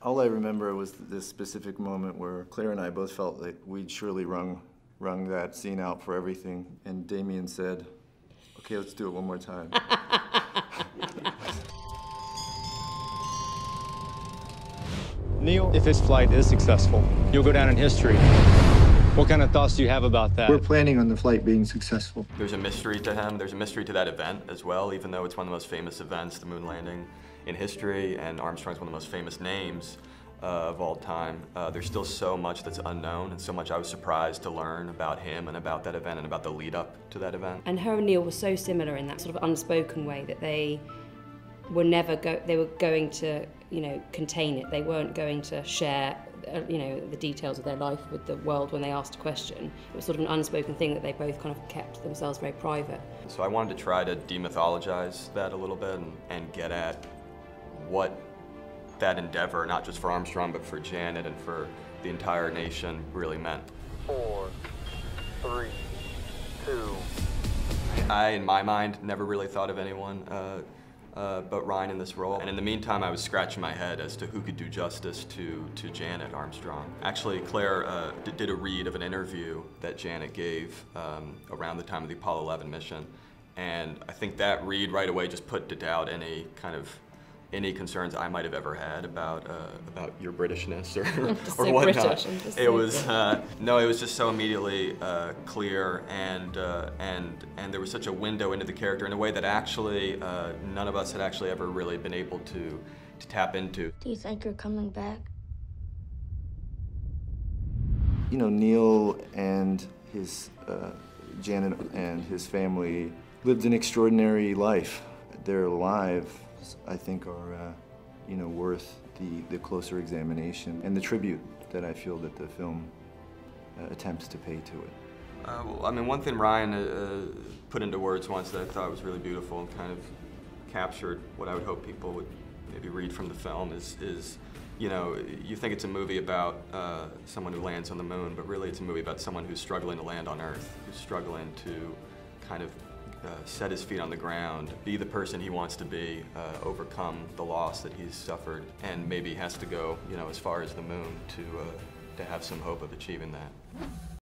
All I remember was this specific moment where Claire and I both felt like we'd surely wrung that scene out for everything, and Damien said, "Okay, let's do it one more time." Neil, if this flight is successful, you'll go down in history. What kind of thoughts do you have about that? We're planning on the flight being successful. There's a mystery to him. There's a mystery to that event as well, even though it's one of the most famous events, the moon landing in history, and Armstrong's one of the most famous names of all time. There's still so much that's unknown, and so much I was surprised to learn about him and about that event and about the lead up to that event. And her and Neil were so similar in that sort of unspoken way that they were they were going to, contain it. They weren't going to share, the details of their life with the world when they asked a question. It was sort of an unspoken thing that they both kind of kept themselves very private. So I wanted to try to demythologize that a little bit and get at what that endeavor, not just for Armstrong, but for Janet and for the entire nation, really meant. 4, 3, 2. I, in my mind, never really thought of anyone but Ryan in this role. And in the meantime, I was scratching my head as to who could do justice to Janet Armstrong. Actually, Claire did a read of an interview that Janet gave around the time of the Apollo 11 mission. And I think that read right away just put to doubt any concerns I might have ever had about your Britishness or whatnot. It was no, it was just so immediately clear, and there was such a window into the character in a way that actually none of us had actually ever really been able to tap into. Do you think you're coming back? Neil and his Janet and his family lived an extraordinary life. Their lives, I think, are worth the closer examination and the tribute that I feel that the film attempts to pay to it. Well, I mean, one thing Ryan put into words once that I thought was really beautiful and kind of captured what I would hope people would maybe read from the film is you think it's a movie about someone who lands on the moon, but really it's a movie about someone who's struggling to land on Earth, who's struggling to kind of set his feet on the ground, be the person he wants to be, overcome the loss that he's suffered, and maybe has to go, as far as the moon to have some hope of achieving that.